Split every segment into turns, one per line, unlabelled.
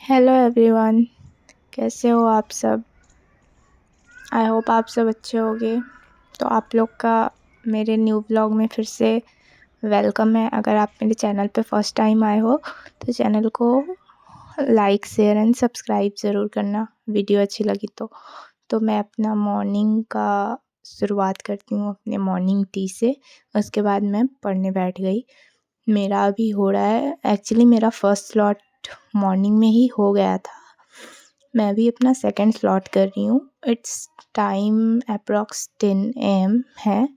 Hello everyone, कैसे हो आप सब। आई होप आप सब अच्छे होंगे। तो आप लोग का मेरे न्यू ब्लॉग में फिर से वेलकम है। अगर आप मेरे चैनल पे फर्स्ट टाइम आए हो तो चैनल को लाइक शेयर एंड सब्सक्राइब ज़रूर करना, वीडियो अच्छी लगी तो मैं अपना मॉर्निंग का शुरुआत करती हूँ अपने मॉर्निंग टी से। उसके बाद मैं पढ़ने बैठ गई। मेरा अभी हो रहा है, एक्चुअली मेरा फर्स्ट स्लॉट मॉर्निंग में ही हो गया था। मैं भी अपना सेकंड स्लॉट कर रही हूँ। इट्स टाइम अप्रॉक्स 10 AM है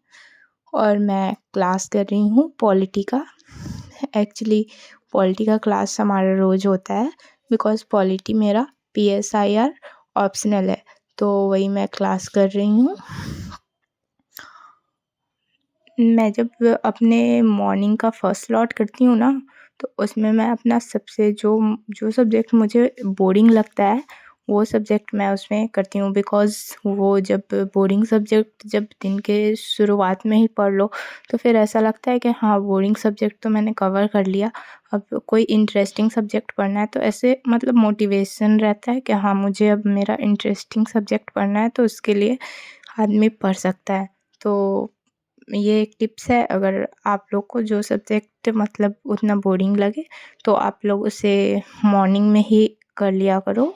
और मैं क्लास कर रही हूँ पॉलिटी का। एक्चुअली पॉलिटी का क्लास हमारा रोज़ होता है बिकॉज़ पॉलिटी मेरा PSIR ऑप्शनल है, तो वही मैं क्लास कर रही हूँ। मैं जब अपने मॉर्निंग का फर्स्ट स्लॉट करती हूँ ना, तो उसमें मैं अपना सबसे जो जो सब्जेक्ट मुझे बोरिंग लगता है वो सब्जेक्ट मैं उसमें करती हूँ। बिकॉज़ वो जब बोरिंग सब्जेक्ट जब दिन के शुरुआत में ही पढ़ लो तो फिर ऐसा लगता है कि हाँ, बोरिंग सब्जेक्ट तो मैंने कवर कर लिया, अब कोई इंटरेस्टिंग सब्जेक्ट पढ़ना है। तो ऐसे मतलब मोटिवेशन रहता है कि हाँ, मुझे अब मेरा इंटरेस्टिंग सब्जेक्ट पढ़ना है, तो उसके लिए आदमी पढ़ सकता है। तो ये एक टिप्स है, अगर आप लोग को जो सब्जेक्ट मतलब उतना बोरिंग लगे तो आप लोग उसे मॉर्निंग में ही कर लिया करो।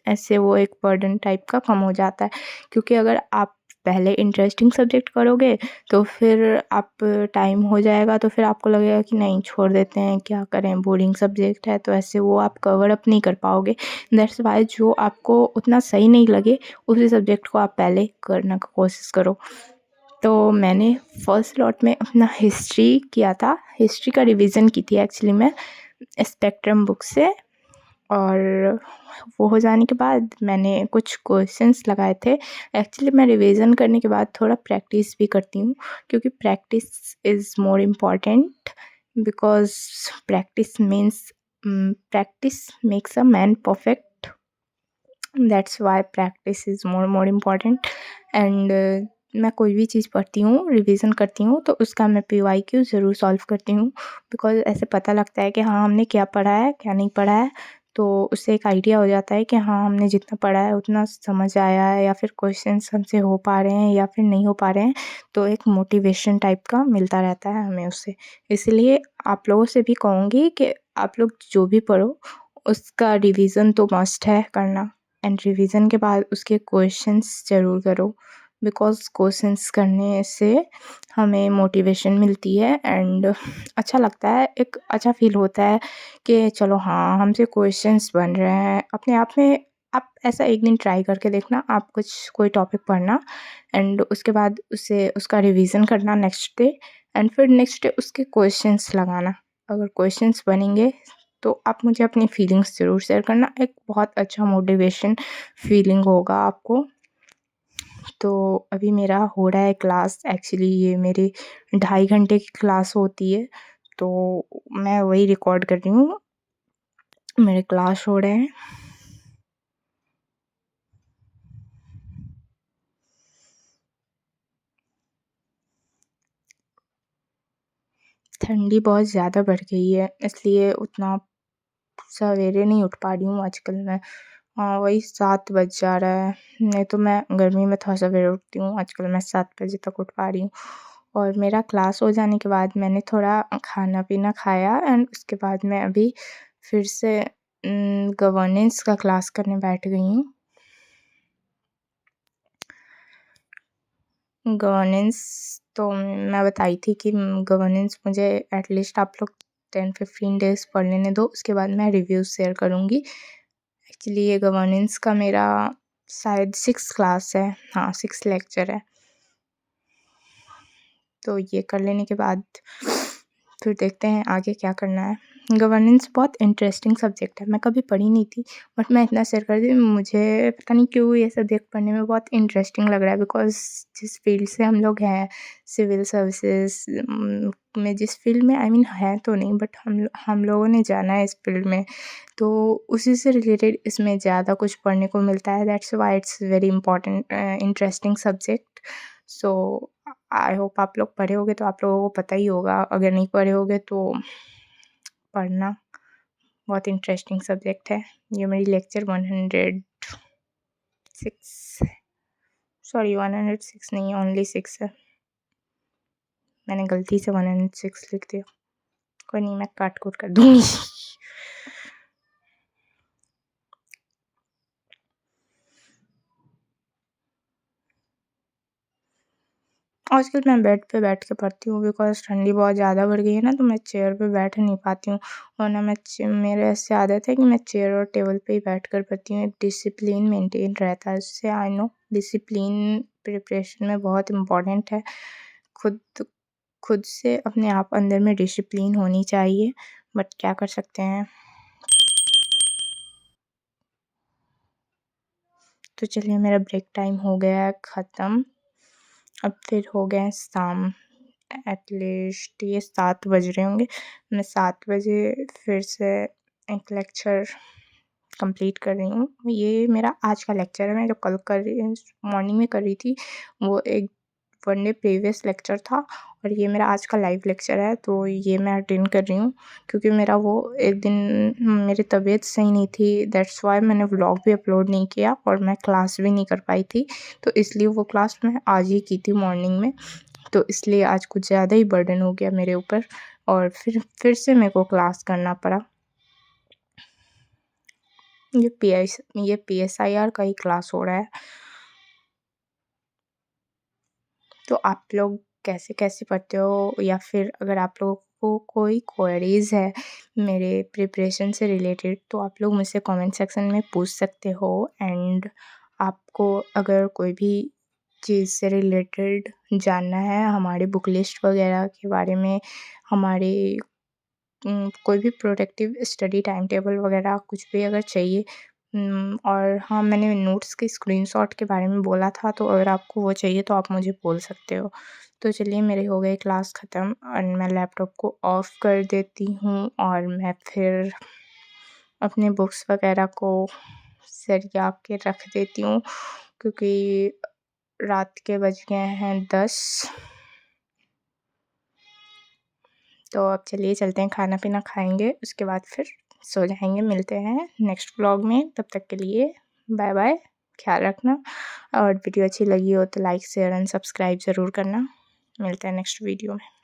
ऐसे वो एक बर्डन टाइप का कम हो जाता है, क्योंकि अगर आप पहले इंटरेस्टिंग सब्जेक्ट करोगे तो फिर आप टाइम हो जाएगा तो फिर आपको लगेगा कि नहीं, छोड़ देते हैं, क्या करें, बोरिंग सब्जेक्ट है। तो ऐसे वो आप कवर अप नहीं कर पाओगे। दैट्स वाई जो आपको उतना सही नहीं लगे उसी सब्जेक्ट को आप पहले करने का कोशिश करो। तो मैंने फर्स्ट स्लॉट में अपना हिस्ट्री किया था। हिस्ट्री का रिवीजन की थी एक्चुअली मैं स्पेक्ट्रम बुक से, और वो हो जाने के बाद मैंने कुछ क्वेश्चंस लगाए थे। एक्चुअली मैं रिवीजन करने के बाद थोड़ा प्रैक्टिस भी करती हूँ, क्योंकि practice is more important. Because practice means practice makes a man perfect. That's why practice is more important. And मैं कोई भी चीज़ पढ़ती हूँ, रिवीजन करती हूँ, तो उसका मैं PYQ ज़रूर सॉल्व करती हूँ। बिकॉज़ ऐसे पता लगता है कि हाँ, हमने क्या पढ़ा है, क्या नहीं पढ़ा है। तो उससे एक आइडिया हो जाता है कि हाँ, हमने जितना पढ़ा है उतना समझ आया है, या फिर क्वेश्चंस हमसे हो पा रहे हैं या फिर नहीं हो पा रहे हैं। तो एक मोटिवेशन टाइप का मिलता रहता है हमें उससे। इसलिए आप लोगों से भी कहूँगी कि आप लोग जो भी पढ़ो उसका रिवीजन तो मस्ट है करना। एंड रिवीजन के बाद उसके क्वेश्चंस ज़रूर करो, बिकॉज़ क्वेश्चंस करने से हमें मोटिवेशन मिलती है एंड अच्छा लगता है, एक अच्छा फ़ील होता है कि चलो हाँ, हमसे क्वेश्चंस बन रहे हैं। अपने आप में आप ऐसा एक दिन ट्राई करके देखना, आप कोई टॉपिक पढ़ना एंड उसके बाद उसे उसका रिवीजन करना नेक्स्ट डे, एंड फिर नेक्स्ट डे उसके क्वेश्चंस लगाना। अगर क्वेश्चंस बनेंगे तो आप मुझे अपनी फीलिंग्स ज़रूर शेयर करना। एक बहुत अच्छा मोटिवेशन फीलिंग होगा आपको। तो अभी मेरा हो रहा है क्लास, एक्चुअली ये मेरी 2.5 घंटे की क्लास होती है, तो मैं वही रिकॉर्ड कर रही हूँ। मेरे क्लास हो रहे हैं। ठंडी बहुत ज़्यादा बढ़ गई है, इसलिए उतना सवेरे नहीं उठ पा रही हूँ आजकल मैं। वही 7 बज जा रहा है। नहीं तो मैं गर्मी में थोड़ा सवेरे उठती हूँ, आजकल मैं 7 बजे तक उठ पा रही हूँ। और मेरा क्लास हो जाने के बाद मैंने थोड़ा खाना-पीना खाया एंड उसके बाद मैं अभी फिर से गवर्नेंस का क्लास करने बैठ गई हूँ। गवर्नेंस तो मैं बताई थी कि गवर्नेंस मुझे एटलीस्ट आप लोग 10-15 डेज़ पढ़ लेने दो, उसके बाद मैं रिव्यूज़ शेयर करूँगी। एक्चुअली ये गवर्नेंस का मेरा शायद 6th क्लास है, हाँ 6th लेक्चर है। तो ये कर लेने के बाद फिर देखते हैं आगे क्या करना है। गवर्नेंस बहुत इंटरेस्टिंग सब्जेक्ट है, मैं कभी पढ़ी नहीं थी, बट मैं इतना शेयर कर दी, मुझे पता नहीं क्यों ये सब्जेक्ट पढ़ने में बहुत इंटरेस्टिंग लग रहा है। बिकॉज़ जिस फील्ड से हम लोग हैं, सिविल सर्विसेज़ में जिस फील्ड में आई मीन है तो नहीं, बट हम लोगों ने जाना है इस फील्ड में, तो उसी से रिलेटेड इसमें ज़्यादा कुछ पढ़ने को मिलता है। That's why it's very important interesting subject. So I hope आप लोग पढ़े होंगे तो आप लोगों को पता ही होगा, अगर नहीं पढ़े होंगे तो पढ़ना, बहुत इंटरेस्टिंग सब्जेक्ट है। ये मेरी लेक्चर 106 सॉरी 106 नहीं, ओनली 6 है। मैंने गलती से 106 लिख दिया। कोई नहीं, मैं काट-कूट कर दूँगी। आजकल मैं बेड पे बैठ के पढ़ती हूँ बिकॉज़ ठंडी बहुत ज़्यादा बढ़ गई है ना, तो मैं चेयर पे बैठ नहीं पाती हूँ। वरना मेरे ऐसे आदत है कि मैं चेयर और टेबल पे ही बैठकर पढ़ती हूँ। एक डिसिप्लिन मेंटेन रहता है उससे। आई नो डिसिप्लिन प्रिपरेशन में बहुत इम्पोर्टेंट है। खुद खुद से अपने आप अंदर में डिसिप्लिन होनी चाहिए, बट क्या कर सकते हैं। तो चलिए, मेरा ब्रेक टाइम हो गया है ख़त्म। अब फिर हो गए हैं शाम, एटलीस्ट ये 7 बज रहे होंगे। मैं 7 बजे फिर से एक लेक्चर कंप्लीट कर रही हूँ। ये मेरा आज का लेक्चर है। मैं जो कल कर रही मॉर्निंग में कर रही थी, वो एक 1 डे प्रीवियस लेक्चर था और ये मेरा आज का लाइव लेक्चर है, तो ये मैं अटेंड कर रही हूँ क्योंकि मेरा वो एक दिन मेरी तबीयत सही नहीं थी, दैट्स व्हाई मैंने व्लॉग भी अपलोड नहीं किया और मैं क्लास भी नहीं कर पाई थी। तो इसलिए वो क्लास मैं आज ही की थी मॉर्निंग में। तो इसलिए आज कुछ ज़्यादा ही बर्डन हो गया मेरे ऊपर और फिर से मेरे को क्लास करना पड़ा। ये PSIR का ही क्लास हो रहा है। तो आप लोग कैसे पढ़ते हो, या फिर अगर आप लोगों को कोई क्वेरीज़ है मेरे प्रिपरेशन से रिलेटेड, तो आप लोग मुझसे कमेंट सेक्शन में पूछ सकते हो। एंड आपको अगर कोई भी चीज़ से रिलेटेड जानना है, हमारी बुक लिस्ट वगैरह के बारे में, हमारे कोई भी प्रोडक्टिव स्टडी टाइम टेबल वगैरह कुछ भी अगर चाहिए, और हाँ, मैंने नोट्स के स्क्रीनशॉट के बारे में बोला था, तो अगर आपको वो चाहिए तो आप मुझे बोल सकते हो। तो चलिए, मेरी हो गई क्लास ख़त्म और मैं लैपटॉप को ऑफ़ कर देती हूँ और मैं फिर अपने बुक्स वगैरह को सरिया के रख देती हूँ क्योंकि रात के बज गए हैं 10। तो अब चलिए चलते हैं, खाना-पीना खाएँगे, उसके बाद फिर सो जाएँगे। मिलते हैं नेक्स्ट व्लॉग में, तब तक के लिए बाय-बाय, ख़्याल रखना और वीडियो अच्छी लगी हो तो लाइक, शेयर एंड सब्सक्राइब ज़रूर करना। मिलते हैं नेक्स्ट वीडियो में।